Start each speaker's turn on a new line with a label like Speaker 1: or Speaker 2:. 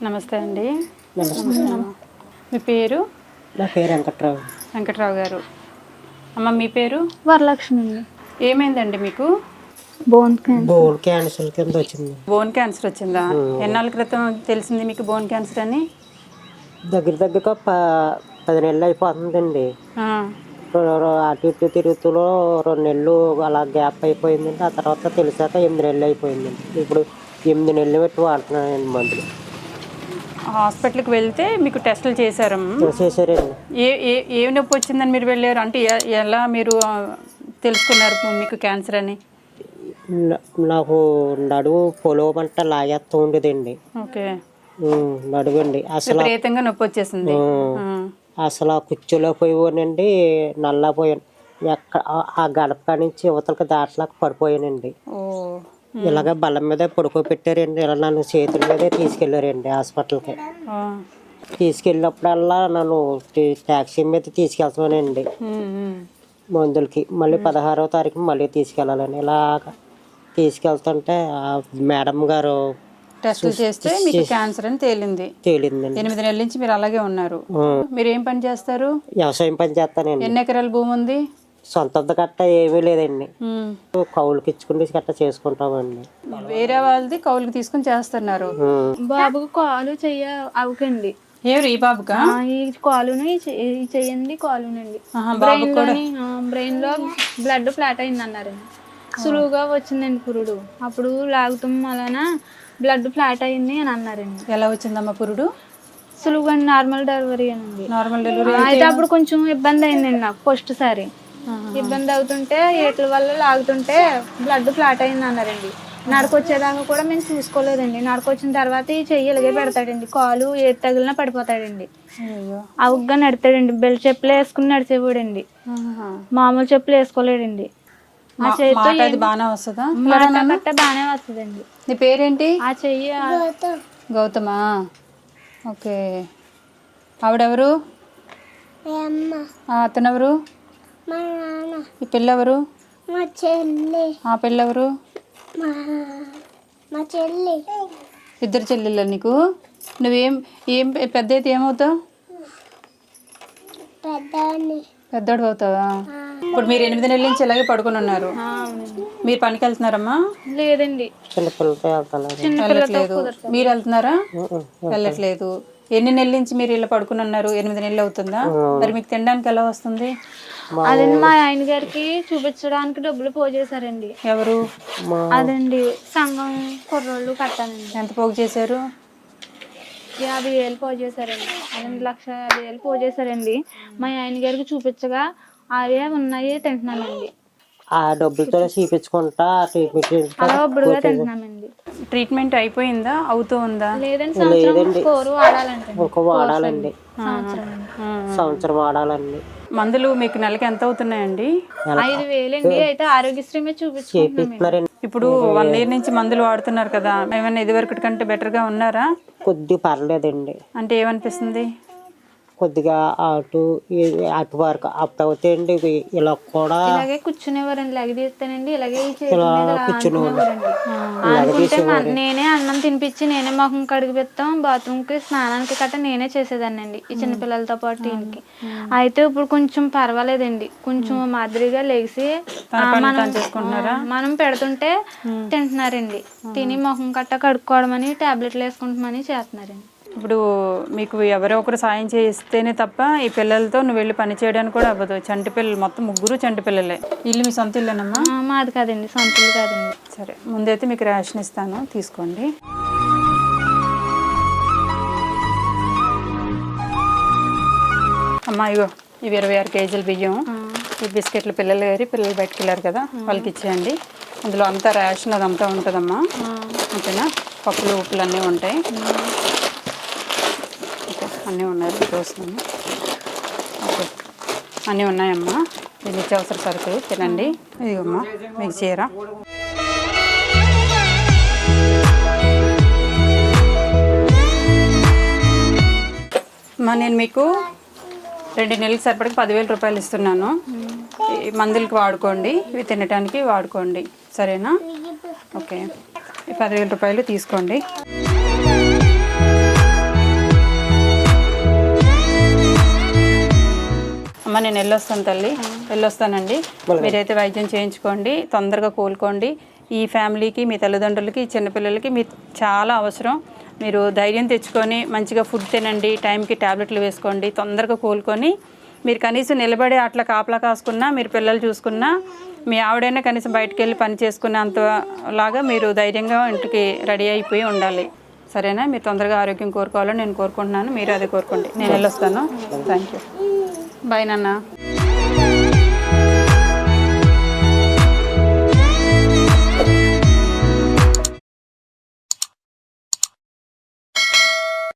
Speaker 1: నమస్తే అండి.
Speaker 2: నమస్తే.
Speaker 1: మీ పేరు?
Speaker 2: నా పేరు వెంకట్రావు.
Speaker 1: వెంకట్రావు గారు. అమ్మ మీ పేరు?
Speaker 3: వరలక్ష్మి అండి.
Speaker 1: ఏమైందండి మీకు?
Speaker 3: బోన్
Speaker 2: క్యాన్సర్ కింద వచ్చింది.
Speaker 1: బోన్ క్యాన్సర్ వచ్చిందా? ఎన్నాళ్ళ క్రితం తెలిసింది మీకు బోన్ క్యాన్సర్ అని?
Speaker 2: దగ్గరగా 10 నెలలు అయిపోతుందండి.
Speaker 1: ఆ,
Speaker 2: అటు ఇటు తిరుగుతూలో 2 నెలలు అలా గ్యాప్ అయిపోయిందండి. ఆ తర్వాత తెలిసాక 8 నెలలు అయిపోయిందండి. ఇప్పుడు 8 నెలలు పెట్టి వాడుతున్నానండి మందులు.
Speaker 1: హాస్పిటల్కి వెళ్తే మీకు టెస్టులు చేశారమ్మా?
Speaker 2: చేశారండి.
Speaker 1: ఏ నొప్పి వచ్చిందని మీరు వెళ్ళారు? అంటే ఎలా మీరు తెలుసుకున్నారు మీకు క్యాన్సర్ అని?
Speaker 2: నాకు నడుము పొలవమంట లాగేస్తూ ఉండేదండి.
Speaker 1: ఓకే.
Speaker 2: నడువండి అసలు
Speaker 1: విపరీతంగా నొప్పి వచ్చేసింది.
Speaker 2: అసలు ఆ కుర్చీలో పోయిపోయానండి. నల్లపోయాను. ఆ గడప నుంచి యువతలకు దాటలాగా పడిపోయానండి.
Speaker 1: ఓ,
Speaker 2: ఇలాగ బల్ల మీద పడుకోబెట్టారండి. ఇలా నన్ను చేతుల మీదే తీసుకెళ్ళారండి హాస్పిటల్కి. తీసుకెళ్ళినప్పుడల్లా నన్ను ట్యాక్సీ మీద తీసుకెళ్తానండి మందులకి. మళ్ళీ 16వ తారీఖు మళ్ళీ తీసుకెళ్ళాలని ఇలాగ తీసుకెళ్తుంటే మేడం గారు
Speaker 1: టెస్టులు చేస్తే మీకు క్యాన్సర్ అని తేలిందండి. 8 నెలల నుంచి మీరు అలాగే ఉన్నారు. మీరు ఏం పని చేస్తారు?
Speaker 2: వ్యవసాయం పని చేస్తానండి.
Speaker 1: ఎన్ని ఎకరాల భూమి ఉంది?
Speaker 2: సొంత గట్ట ఏమీ లేదండి. కౌలుకి ఇచ్చుకుంటే గట్ట చేసుకుంటామండి.
Speaker 1: వేరే వాళ్ళది కౌలుకి తీసుకుని చేస్తున్నారు.
Speaker 3: బాబుకు కాలు చెయ్య అవకండి.
Speaker 1: ఎవరు ఈ బాబుకా?
Speaker 3: ఈ కాలును ఈ చెయ్యండి కాలునండి. బ్రెయిన్ లో బ్లడ్ ఫ్లాట్ అయింది అన్నారండి. సులువుగా వచ్చిందండి పురుడు. అప్పుడు లాగుతాం వలన బ్లడ్ ఫ్లాట్ అయింది అని అన్నారండి.
Speaker 1: ఎలా వచ్చిందమ్మా పురుడు?
Speaker 3: సులువుగా నార్మల్ డెలివరీ అనండి.
Speaker 1: నార్మల్ డెలివరీ
Speaker 3: అయితే అప్పుడు కొంచెం ఇబ్బంది అయిందండి నాకు ఫస్ట్ సారి. ఇబ్బంది అవుతుంటే ఏట్ల వల్ల లాగుతుంటే బ్లడ్ ఫ్లాట్ అయింది అన్నారండి. నడకొచ్చేదాకా కూడా మేము చూసుకోలేదండి. నడకొచ్చిన తర్వాత ఈ చెయ్యి ఇలాగే పెడతాడండి. కాలు ఏది తగిలినా పడిపోతాడండి. అవుగ్గా నడతాడండి. బెల్ట్ చెప్పులు వేసుకుని నడిచేవాడండి. మామూలు చెప్పులు వేసుకోలేడండి. ఆ చేతితో
Speaker 1: బాగానే వస్తుందా?
Speaker 3: మాట బాగానే వస్తుందండి.
Speaker 1: నీ పేరేంటి?
Speaker 3: ఆ చెయ్యి
Speaker 1: గౌతమా? ఓకే. ఆవిడెవరు? అతనెవరు? ఈ పిల్లెవరు? ఆ పిల్లెవరు? ఇద్దరు చెల్లెళ్ళ నీకు? ఏం పెద్ద అయితే ఏమవుతావు? పెద్దోడు అవుతావా? ఇప్పుడు మీరు 8 నెలల నుంచి ఇలాగే పడుకుని ఉన్నారు. మీరు పనికి వెళ్తున్నారమ్మా?
Speaker 3: లేదండి.
Speaker 2: చిన్నపిల్లలతో వెళ్తాను.
Speaker 1: వెళ్ళట్లేదు. మీరు వెళ్తున్నారా? వెళ్ళట్లేదు. ఎన్ని నెలల నుంచి మీరు ఇలా పడుకుని ఉన్నారు? 8 నెలలు అవుతుందా? మరి మీకు తినడానికి ఎలా వస్తుంది?
Speaker 3: అదండి మా ఆయన గారికి చూపించడానికి డబ్బులు పోజేశారండి.
Speaker 1: ఎవరు?
Speaker 3: అదండి సంఘం కుర్రోళ్ళు కట్టానండి.
Speaker 1: ఎంత పోగు చేశారు?
Speaker 3: 50,000 పోజేశారండి. అదండి 1,50,000 పోజేశారండి. మా ఆయన గారికి చూపించగా అవే ఉన్నాయి తింటున్నానండి.
Speaker 2: ఆ డబ్బులతో చూపించుకుంటా
Speaker 3: అలా ఒబ్బడుగా తింటున్నామండి.
Speaker 1: ట్రీట్మెంట్ అయిపోయిందా? అవుతూ ఉందా?
Speaker 3: లేదండి. వాడాలండి.
Speaker 2: సంవత్సరం వాడాలండి.
Speaker 1: మందులు మీకు నెలకి ఎంత అవుతున్నాయండి?
Speaker 3: 5,000 అండి. అయితే ఆరోగ్యశ్రీ మీద చూపించుకుంటున్నాం.
Speaker 1: ఇప్పుడు 1 year నుంచి మందులు వాడుతున్నారు కదా, ఏమైనా ఇదివరకటి కంటే బెటర్గా ఉన్నారా?
Speaker 2: కొద్దిగా పర్లేదండి.
Speaker 1: అంటే ఏమనిపిస్తుంది?
Speaker 2: కొద్దిగా అటు వరకు అప్ అవుతాయండి. ఇలా కూడా
Speaker 3: ఇలాగే కూర్చునేవారండి. ఇలాగే తీస్తానండి. ఇలాగే కూర్చునేవారండి. అనుకుంటే నేనే అన్నం తినిపించి నేనే మొహం కడిగి పెడతాం. బాత్రూమ్కి స్నానానికి గట్రా నేనే చేసేదాన్నండి ఈ చిన్నపిల్లలతో పాటు దీనికి. అయితే ఇప్పుడు కొంచెం పర్వాలేదండి. కొంచెం మాదిరిగా లేచి మనం పెడుతుంటే తింటున్నారండి. తిని మొహం కట్ట కడుక్కోవడమని టాబ్లెట్లు వేసుకుంటామని చేస్తున్నారండి.
Speaker 1: ఇప్పుడు మీకు ఎవరో ఒకరు సాయం చేస్తేనే తప్ప ఈ పిల్లలతో నువ్వు వెళ్ళి పని చేయడానికి కూడా అవ్వదు. చంటి పిల్లలు మొత్తం 3 చంటి పిల్లలే. ఇల్లు మీ సొంత ఇల్లేనమ్మా?
Speaker 3: మాది కాదండి, సొంత ఇల్లు కాదండి.
Speaker 1: సరే, ముందైతే మీకు రేషన్ ఇస్తాను, తీసుకోండి. అమ్మా ఇగో ఇవి 26 kgs బియ్యం. ఈ బిస్కెట్లు పిల్లలు బయటకు వెళ్ళారు కదా, వాళ్ళకి ఇచ్చేయండి. అందులో అంతా రేషన్ అదంతా ఉంటుందమ్మా. ఓకేనా? పప్పులు ఉప్పులు అన్నీ ఉంటాయి. అన్నీ ఉన్నాయి చూస్తున్నాను. ఓకే, అన్నీ ఉన్నాయమ్మా. ఇది నిత్యావసర సరుకులు, తినండి. ఇదిగమ్మా మీకు చీర. నేను మీకు 2 నెలలకు సరిపడకి 10,000 రూపాయలు ఇస్తున్నాను. మందులకి వాడుకోండి, ఇవి తినడానికి వాడుకోండి, సరేనా? ఓకే, ఈ 10,000 రూపాయలు తీసుకోండి. అమ్మ నేను వెళ్ళొస్తాను తల్లి, వెళ్ళొస్తానండి. మీరైతే వైద్యం చేయించుకోండి, తొందరగా కోలుకోండి. ఈ ఫ్యామిలీకి, మీ తల్లిదండ్రులకి, ఈ చిన్నపిల్లలకి మీరు చాలా అవసరం. మీరు ధైర్యం తెచ్చుకొని మంచిగా ఫుడ్ తినండి, టైంకి ట్యాబ్లెట్లు వేసుకోండి, తొందరగా కోలుకొని మీరు కనీసం నిలబడి అట్లా కాపలా కాసుకున్నా, మీరు పిల్లలు చూసుకున్నా, మీ ఆవిడైనా కనీసం బయటకు వెళ్ళి పని చేసుకునేంతలాగా మీరు ధైర్యంగా ఇంటికి రెడీ అయిపోయి ఉండాలి. సరేనా? మీరు తొందరగా ఆరోగ్యం కోరుకోవాలని నేను కోరుకుంటున్నాను. మీరు అదే కోరుకోండి. నేను వెళ్ళొస్తాను. Thank you. బాయ్ నాన్న.